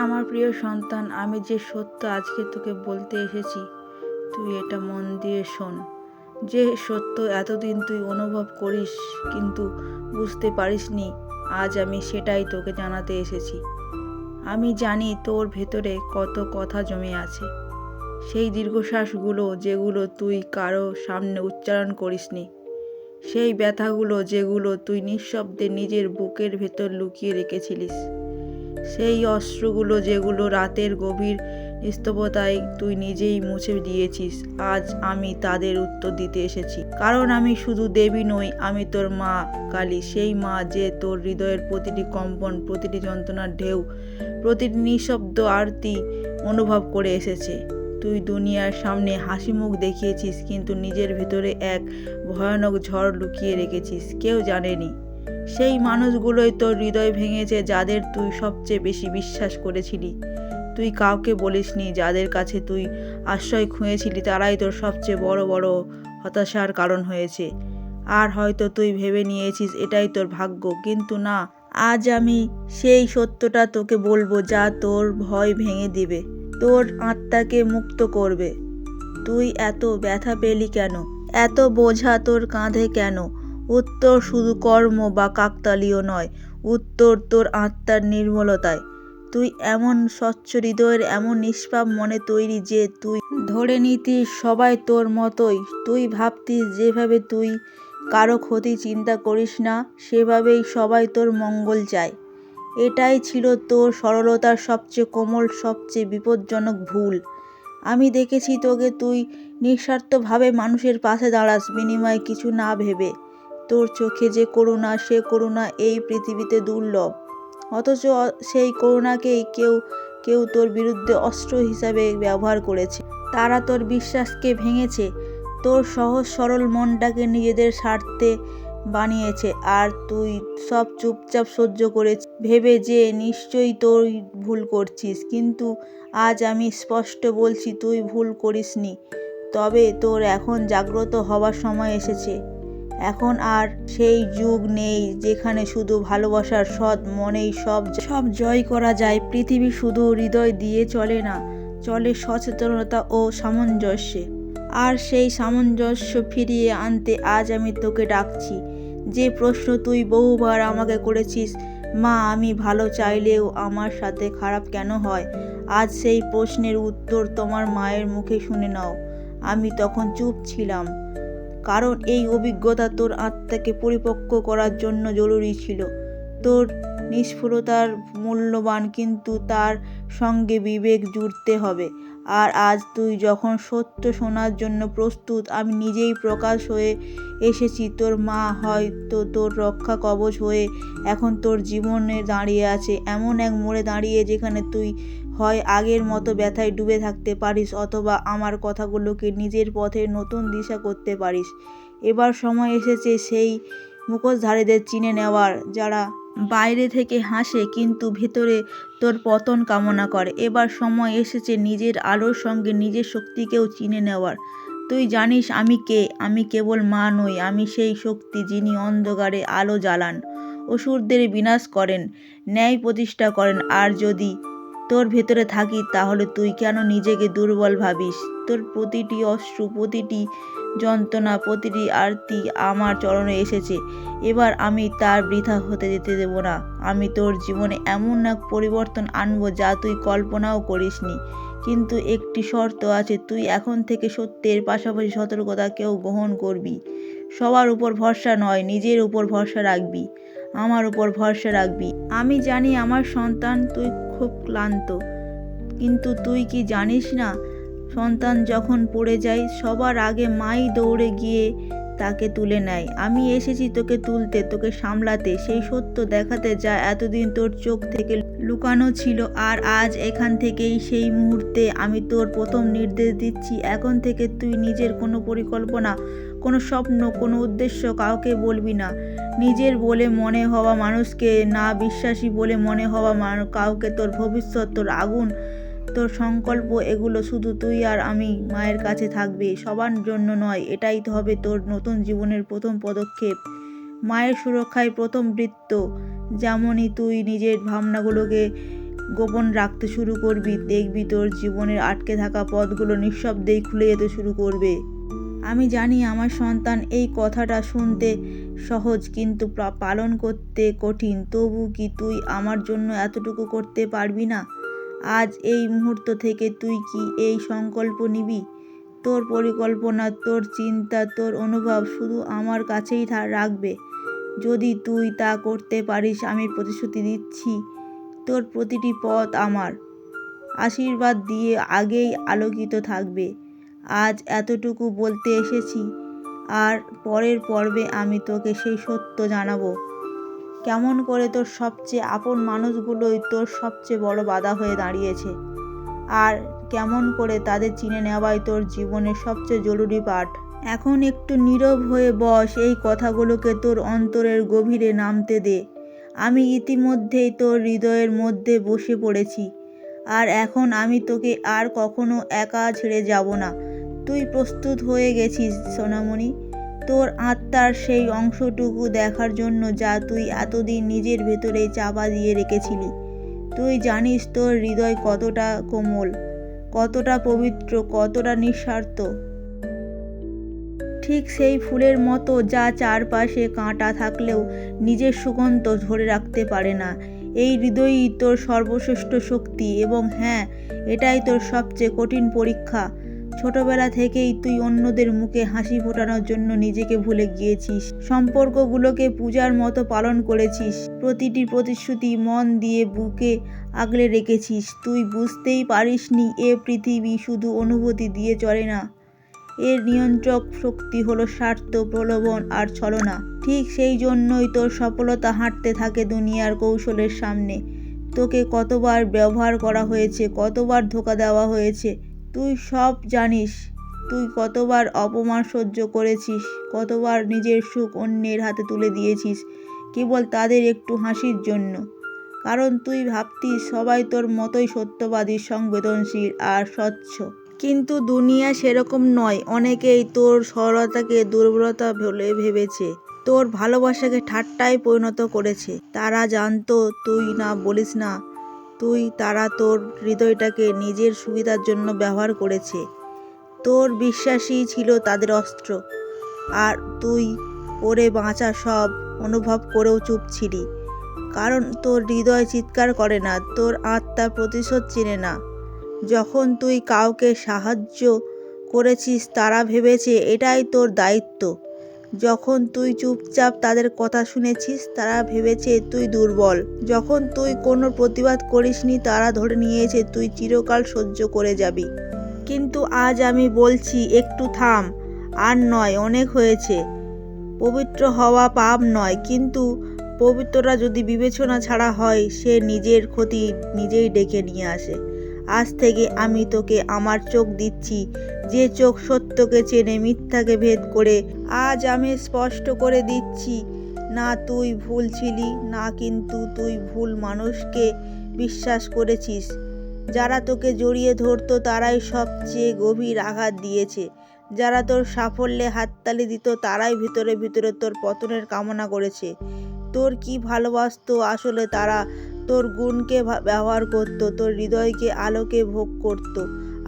আমার প্রিয় সন্তান, আমি যে সত্য আজকে তোকে বলতে এসেছি, তুই এটা মন দিয়ে শোন। যে সত্য এতদিন তুই অনুভব করিস কিন্তু বুঝতে পারিসনি, আজ আমি সেটাই তোকে জানাতে এসেছি। আমি জানি তোর ভেতরে কত কথা জমে আছে, সেই দীর্ঘশ্বাসগুলো যেগুলো তুই কারো সামনে উচ্চারণ করিসনি, সেই ব্যথাগুলো যেগুলো তুই নিঃশব্দে নিজের বুকের ভেতর লুকিয়ে রেখেছিলিস, সেই অশ্রুগুলো যেগুলো রাতের গভীর নিস্তব্ধতায় তুই নিজেই মুছে দিয়েছিস। আজ আমি তাদের উত্তর দিতে এসেছি, কারণ আমি শুধু দেবী নই, আমি তোর মা কালী, সেই মা যে তোর হৃদয়ের প্রতিটি কম্পন, প্রতিটি যন্ত্রণার ঢেউ, প্রতিটি নিঃশব্দ আরতি অনুভব করে এসেছে। তুই দুনিয়ার সামনে হাসি মুখ দেখিয়েছিস, কিন্তু নিজের ভেতরে এক ভয়ানক ঝড় লুকিয়ে রেখেছিস, কেউ জানেনি। সেই মানুষগুলোই তোর হৃদয় ভেঙেছে, যাদের তুই সবচেয়ে বেশি বিশ্বাস করেছিলি। তুই কাউকে বলিসনি, যাদের কাছে তুই আশ্রয় খুঁজেছিলি তারাই তোর সবচেয়ে বড় বড় হতাশার কারণ হয়েছে। আর হয়তো তুই ভেবে নিয়েছিস এটাই তোর ভাগ্য, কিন্তু না। আজ আমি সেই সত্যটা তোকে বলবো, যা তোর ভয় ভেঙে দিবে, তোর আত্মাকে মুক্ত করবে। তুই এত ব্যথা পেলি কেন? এত বোঝা তোর কাঁধে কেন? উত্তর শুধু কর্ম বা কাকতালীয় নয়, উত্তর তোর আত্মার নির্মলতায়। তুই এমন স্বচ্ছ হৃদয়ের, এমন নিষ্পাপ মনে তৈরি যে তুই ধরে নিতিস সবাই তোর মতোই। তুই ভাবতিস যেভাবে তুই কারো ক্ষতি চিন্তা করিস না, সেভাবেই সবাই তোর মঙ্গল চায়। এটাই ছিল তোর সরলতার সবচেয়ে কোমল, সবচেয়ে বিপজ্জনক ভুল। আমি দেখেছি তোকে, তুই নিঃস্বার্থভাবে মানুষের পাশে দাঁড়াস, বিনিময়ে কিছু না ভেবে। তোর চোখে যে করুণা, সে করুণা এই পৃথিবীতে দুর্লভ। অথচ সেই করুণাকেই কেউ কেউ তোর বিরুদ্ধে অস্ত্র হিসাবে ব্যবহার করেছে। তারা তোর বিশ্বাসকে ভেঙেছে, তোর সহজ সরল মনটাকে নিজেদের স্বার্থে বানিয়েছে, আর তুই সব চুপচাপ সহ্য করেছিস, ভেবে যে নিশ্চয়ই তুই ভুল করছিস। কিন্তু আজ আমি স্পষ্ট বলছি, তুই ভুল করিসনি। তবে তোর এখন জাগ্রত হবার সময় এসেছে। এখন আর সেই যুগ নেই যেখানে শুধু ভালোবাসার সৎ মনেই সব জয় করা যায়। পৃথিবী শুধু হৃদয় দিয়ে চলে না, চলে সচেতনতা ও সামঞ্জস্যে। আর সেই সামঞ্জস্য ফিরিয়ে আনতে আজ আমি তোকে ডাকছি। যে প্রশ্ন তুই বহুবার আমাকে করেছিস, মা আমি ভালো চাইলেও আমার সাথে খারাপ কেন হয়, আজ সেই প্রশ্নের উত্তর তোমার মায়ের মুখে শুনে নাও। আমি তখন চুপ ছিলাম, কারণ এই অভিজ্ঞতা তোর আত্মাকে পরিপক্ব করার জন্য জরুরি ছিল। তোর নিষ্ঠুরতার মূল্যবান, কিন্তু তার সঙ্গে বিবেক জুড়তে হবে। আর আজ তুই যখন সত্য শোনার জন্য প্রস্তুত, আমি নিজেই প্রকাশ হয়ে এসেছি। তোর মা হয়তো তোর রক্ষা কবচ হয়ে এখন তোর জীবনে দাঁড়িয়ে আছে, এমন এক মোড়ে দাঁড়িয়ে যেখানে তুই হয় আগের মতো ব্যথায় ডুবে থাকতে পারিস, অথবা আমার কথাগুলোকে নিজের পথে নতুন দিশা করতে পারিস। এবার সময় এসেছে সেই মুখোশধারীদের চিনে নেওয়ার, যারা বাইরে থেকে হাসে কিন্তু ভেতরে তোর পতন কামনা করে। এবার সময় এসেছে নিজের আলোর সঙ্গে নিজের শক্তিকেও চিনে নেওয়ার। তুই জানিস আমি কে? আমি কেবল মা নই, আমি সেই শক্তি যিনি অন্ধকারে আলো জ্বালান, অসুরদের বিনাশ করেন, ন্যায় প্রতিষ্ঠা করেন। আর যদি তোর ভেতরে থাকি, তাহলে তুই কেন নিজেকে দুর্বল ভাবিস? তোর প্রতিটি অশ্রু, প্রতিটি যন্ত্রণা, প্রতিটি আরতি আমার চরণে এসেছে। এবার আমি তার বৃথা হতে যেতে দেব না। আমি তোর জীবনে এমন এক পরিবর্তন আনবো যা তুই কল্পনাও করিসনি। কিন্তু একটি শর্ত আছে, তুই এখন থেকে সত্যের পাশাপাশি সতর্কতাকেও গ্রহণ করবি। সবার উপর ভরসা নয়, নিজের উপর ভরসা রাখবি, আমার উপর ভরসা রাখবি। আমি জানি আমার সন্তান, তুই খুব ক্লান্ত, কিন্তু তুই কি জানিস না, সন্তান যখন পড়ে যায় সবার আগে মাই দৌড়ে গিয়ে তাকে তুলে নেয়। আমি এসেছি তোকে তুলতে, তোকে সামলাতে, সেই সত্য দেখাতে যা এতদিন তোর চোখ থেকে লুকানো ছিল। আর আজ এখান থেকেই সেই মুহূর্তে আমি তোর প্রথম নির্দেশ দিচ্ছি। এখন থেকে তুই নিজের কোনো পরিকল্পনা, কোনো স্বপ্ন, কোনো উদ্দেশ্য কাউকে বলবি না। নিজের বলে মনে হওয়া মানুষকে না, বিশ্বাসী বলে মনে হওয়া কাউকে। তোর ভবিষ্যৎ, তোর আগুন, তোর সংকল্প, এগুলো শুধু তুই আর আমি মায়ের কাছে থাকবে, সবার জন্য নয়। এটাই তো হবে তোর নতুন জীবনের প্রথম পদক্ষেপ, মায়ের সুরক্ষায় প্রথম বৃত্ত। যেমনই তুই নিজের ভাবনাগুলোকে গোপন রাখতে শুরু করবি, দেখবি তোর জীবনের আটকে থাকা পথগুলো নিঃশব্দেই খুলে যেতে শুরু করবে। আমি জানি আমার সন্তান, এই কথাটা শুনতে সহজ কিন্তু পালন করতে কঠিন। তবু কি তুই আমার জন্য এতটুকু করতে পারবি না? আজ এই মুহূর্ত থেকে তুই কি এই সংকল্প নিবি? তোর পরিকল্পনা, তোর চিন্তা, তোর অনুভব শুধু আমার কাছেই রাখবে। যদি তুই তা করতে পারিস, আমি প্রতিশ্রুতি দিচ্ছি তোর প্রতিটি পথ আমার আশীর্বাদ দিয়ে আগেই আলোকিত থাকবে। আজ এতটুকু বলতে এসেছি, আর পরের পর্বে আমি তোকে সেই সত্য জানাবো। কেমন করে তোর সবচেয়ে আপন মানুষগুলোই তোর সবচেয়ে বড় বাধা হয়ে দাঁড়িয়েছে, আর কেমন করে তাদের চিনে নেওয়াই তোর জীবনের সবচেয়ে জরুরি পাঠ। এখন একটু নীরব হয়ে বস, এই কথাগুলোকে তোর অন্তরের গভীরে নামতে দে। আমি ইতিমধ্যেই তোর হৃদয়ের মধ্যে বসে পড়েছি, আর এখন আমি তোকে আর কখনো একা ছেড়ে যাব না। তুই প্রস্তুত হয়ে গেছিস সোনামণি, তোর আত্মার সেই অংশটুকু দেখার জন্য যা তুই এতদিন নিজের ভেতরেই চাপা দিয়ে রেখেছিলি। তুই জানিস তোর হৃদয় কতটা কোমল, কতটা পবিত্র, কতটা নিঃস্বার্থ। ঠিক সেই ফুলের মতো যা চারপাশে কাঁটা থাকলেও নিজের সুগন্ধ ধরে রাখতে পারে না। এই হৃদয়ই তোর সর্বশ্রেষ্ঠ শক্তি, এবং হ্যাঁ, এটাই তোর সবচেয়ে কঠিন পরীক্ষা। ছোটবেলা থেকেই তুই অন্যদের মুখে হাসি ফোটানোর জন্য নিজেকে ভুলে গিয়েছিস, সম্পর্কগুলোকে পূজার মতো পালন করেছিস, প্রতিটি প্রতিশ্রুতি মন দিয়ে বুকে আগলে রেখেছিস। তুই বুঝতেই পারিসনি এ পৃথিবী শুধু অনুভূতি দিয়ে চলে না, এর নিয়ন্ত্রক শক্তি হলো স্বার্থ, প্রলোভন আর ছলনা। ঠিক সেই জন্যই তোর সফলতা হাঁটতে থাকে দুনিয়ার কৌশলের সামনে। তোকে কতবার ব্যবহার করা হয়েছে, কতবার ধোঁকা দেওয়া হয়েছে, তুই সব জানিস। তুই কতবার অপমান সহ্য করেছিস, কতবার নিজের সুখ অন্যের হাতে তুলে দিয়েছিস কেবল তাদের একটু হাসির জন্য। কারণ তুই ভাবতিস সবাই তোর মতোই সত্যবাদী, সংবেদনশীল আর স্বচ্ছ। কিন্তু দুনিয়া সেরকম নয়। অনেকেই তোর সরলতাকে দুর্বলতা বলে ভেবেছে, তোর ভালোবাসাকে ঠাট্টায় পরিণত করেছে। তারা জানতো তুই না বলিস না, তারা তোর হৃদয়টাকে নিজের সুবিধার জন্য ব্যবহার করেছে। তোর বিশ্বাসই ছিল তাদের অস্ত্র, আর তুই করে বাঁচা সব অনুভব করেও চুপ ছিলি। কারণ তোর হৃদয় চিৎকার করে না, তোর আত্মা প্রতিশোধ চেনে না। যখন তুই কাউকে সাহায্য করেছিস তারা ভেবেছে এটাই তোর দায়িত্ব। যখন তুই চুপচাপ তাদের কথা শুনেছিস তারা ভেবেছে তুই দুর্বল। যখন তুই কোনো প্রতিবাদ করিসনি তারা ধরে নিয়েছে তুই চিরকাল সহ্য করে যাবি। কিন্তু আজ আমি বলছি, একটু থাম। আর নয়, অনেক হয়েছে। পবিত্র হওয়া পাপ নয়, কিন্তু পবিত্রতা যদি বিবেচনা ছাড়া হয়, সে নিজের ক্ষতি নিজেই ডেকে নিয়ে আসে। আজ থেকে আমি তোকে আমার চোখ দিচ্ছি, যে চোখ সত্যকে চেনে, মিথ্যাকে ভেদ করে। আজ আমি স্পষ্ট করে দিচ্ছি, না তুই ভুল ছিলি না, কিন্তু তুই ভুল মানুষকে বিশ্বাস করেছিস। যারা তোকে জড়িয়ে ধরতো তারাই সবচেয়ে গভীর আঘাত দিয়েছে। যারা তোর সাফল্যে হাততালি দিত তারাই ভিতরে ভিতরে তোর পতনের কামনা করেছে। তোর কি ভালোবাসতো আসলে তারা তোর গুণকে ব্যবহার করত, তোর হৃদয়কে আলোকে ভোগ করত।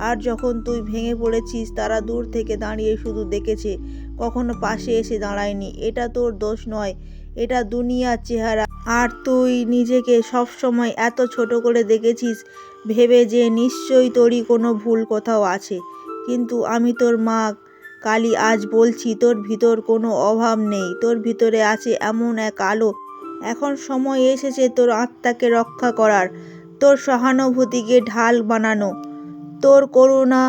আর যখন তুই ভেঙে পড়েছিস তারা দূর থেকে দাঁড়িয়ে শুধু দেখেছে, কখনো পাশে এসে দাঁড়ায়নি। এটা তোর দোষ নয়, এটা দুনিয়ার চেহারা। আর তুই নিজেকে সবসময় এত ছোট করে দেখেছিস, ভেবে যে নিশ্চয়ই তোরই কোনো ভুল কোথাও আছে। কিন্তু আমি তোর মা কালী আজ বলছি, তোর ভিতর কোনো অভাব নেই, তোর ভিতরে আছে এমন এক আলো। এখন সময় এসেছে তোর আত্মাকে রক্ষা করার, তোর সহানুভূতিকে ঢাল বানানো। তোর করুণা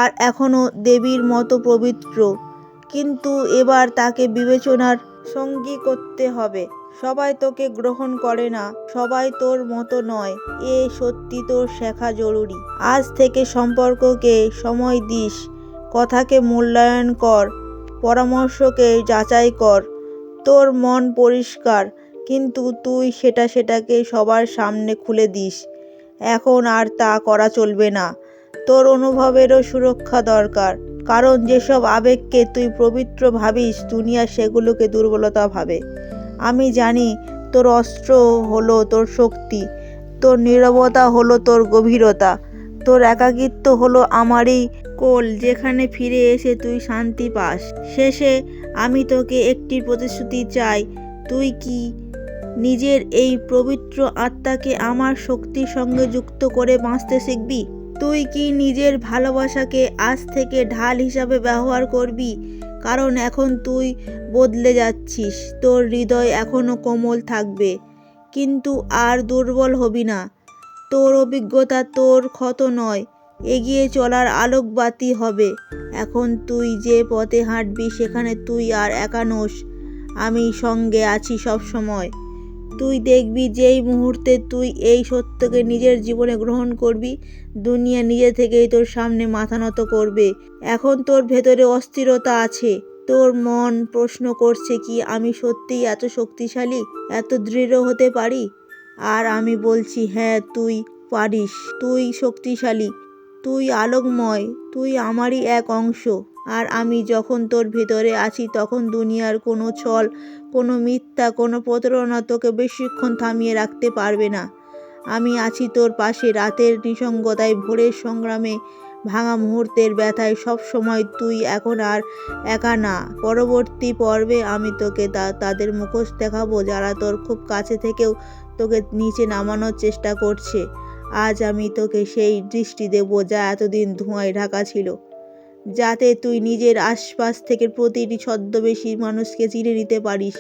আর এখনও দেবীর মতো পবিত্র, কিন্তু এবার তাকে বিবেচনার সঙ্গী করতে হবে। সবাই তোকে গ্রহণ করে না, সবাই তোর মতো নয়, এ সত্যি তোর শেখা জরুরি। আজ থেকে সম্পর্ককে সময় দিস, কথাকে মূল্যায়ন কর, পরামর্শকে যাচাই কর। তোর মন পরিষ্কার, কিন্তু তুই সেটাকে সবার সামনে খুলে দিস। এখন আর তা করা চলবে না। তোর অনুভবেরও সুরক্ষা দরকার, কারণ যেসব আবেগকে তুই পবিত্র ভাবিস দুনিয়া সেগুলোকে দুর্বলতা ভাবে। আমি জানি তোর অস্ত্র হলো তোর শক্তি, তোর নীরবতা হলো তোর গভীরতা, তোর একাকিত্ব হলো আমারই কোল যেখানে ফিরে এসে তুই শান্তি পাস। শেষে আমি তোকে একটি প্রতিশ্রুতি চাই, তুই কি নিজের এই পবিত্র আত্মাকে আমার শক্তির সঙ্গে যুক্ত করে বাঁচতে শিখবি? তুই কি নিজের ভালোবাসাকে আজ থেকে ঢাল হিসাবে ব্যবহার করবি? কারণ এখন তুই বদলে যাচ্ছিস, তোর হৃদয় এখনও কোমল থাকবে, কিন্তু আর দুর্বল হবি না। তোর অভিজ্ঞতা তোর ক্ষত নয়, এগিয়ে চলার আলোকবাতি হবে। এখন তুই যে পথে হাঁটবি সেখানে তুই আর একা নোস, আমি সঙ্গে আছি সব সময়। তুই দেখবি যেই মুহূর্তে তুই এই সত্যকে নিজের জীবনে গ্রহণ করবি, দুনিয়া নিজে থেকেই তোর সামনে মাথা নত করবে। এখন তোর ভেতরে অস্থিরতা আছে, তোর মন প্রশ্ন করছে কি আমি সত্যিই এত শক্তিশালী, এত দৃঢ় হতে পারি? আর আমি বলছি হ্যাঁ তুই পারিস, তুই শক্তিশালী, তুই আলোকময়, তুই আমারই এক অংশ। আর আমি যখন তোর ভেতরে আছি তখন দুনিয়ার কোনো ছল, কোনো মিথ্যা, কোনো প্রতারণা তোকে বেশিক্ষণ থামিয়ে রাখতে পারবে না। আমি আছি তোর পাশে, রাতের নিঃসঙ্গতায়, ভোরের সংগ্রামে, ভাঙা মুহূর্তের ব্যথায়। সব সময় তুই এখন আর একা না। পরবর্তী পর্বে আমি তোকে তাদের মুখোশ দেখাবো যারা তোর খুব কাছে থেকেও তোকে নিচে নামানোর চেষ্টা করছে। আজ আমি তোকে সেই দৃষ্টি দেব যা এতদিন ধোঁয়ায় ঢাকা ছিল, যাতে তুই নিজের আশপাশ থেকে প্রতিটি ছদ্মবেশী মানুষকে চিনে নিতে পারিস।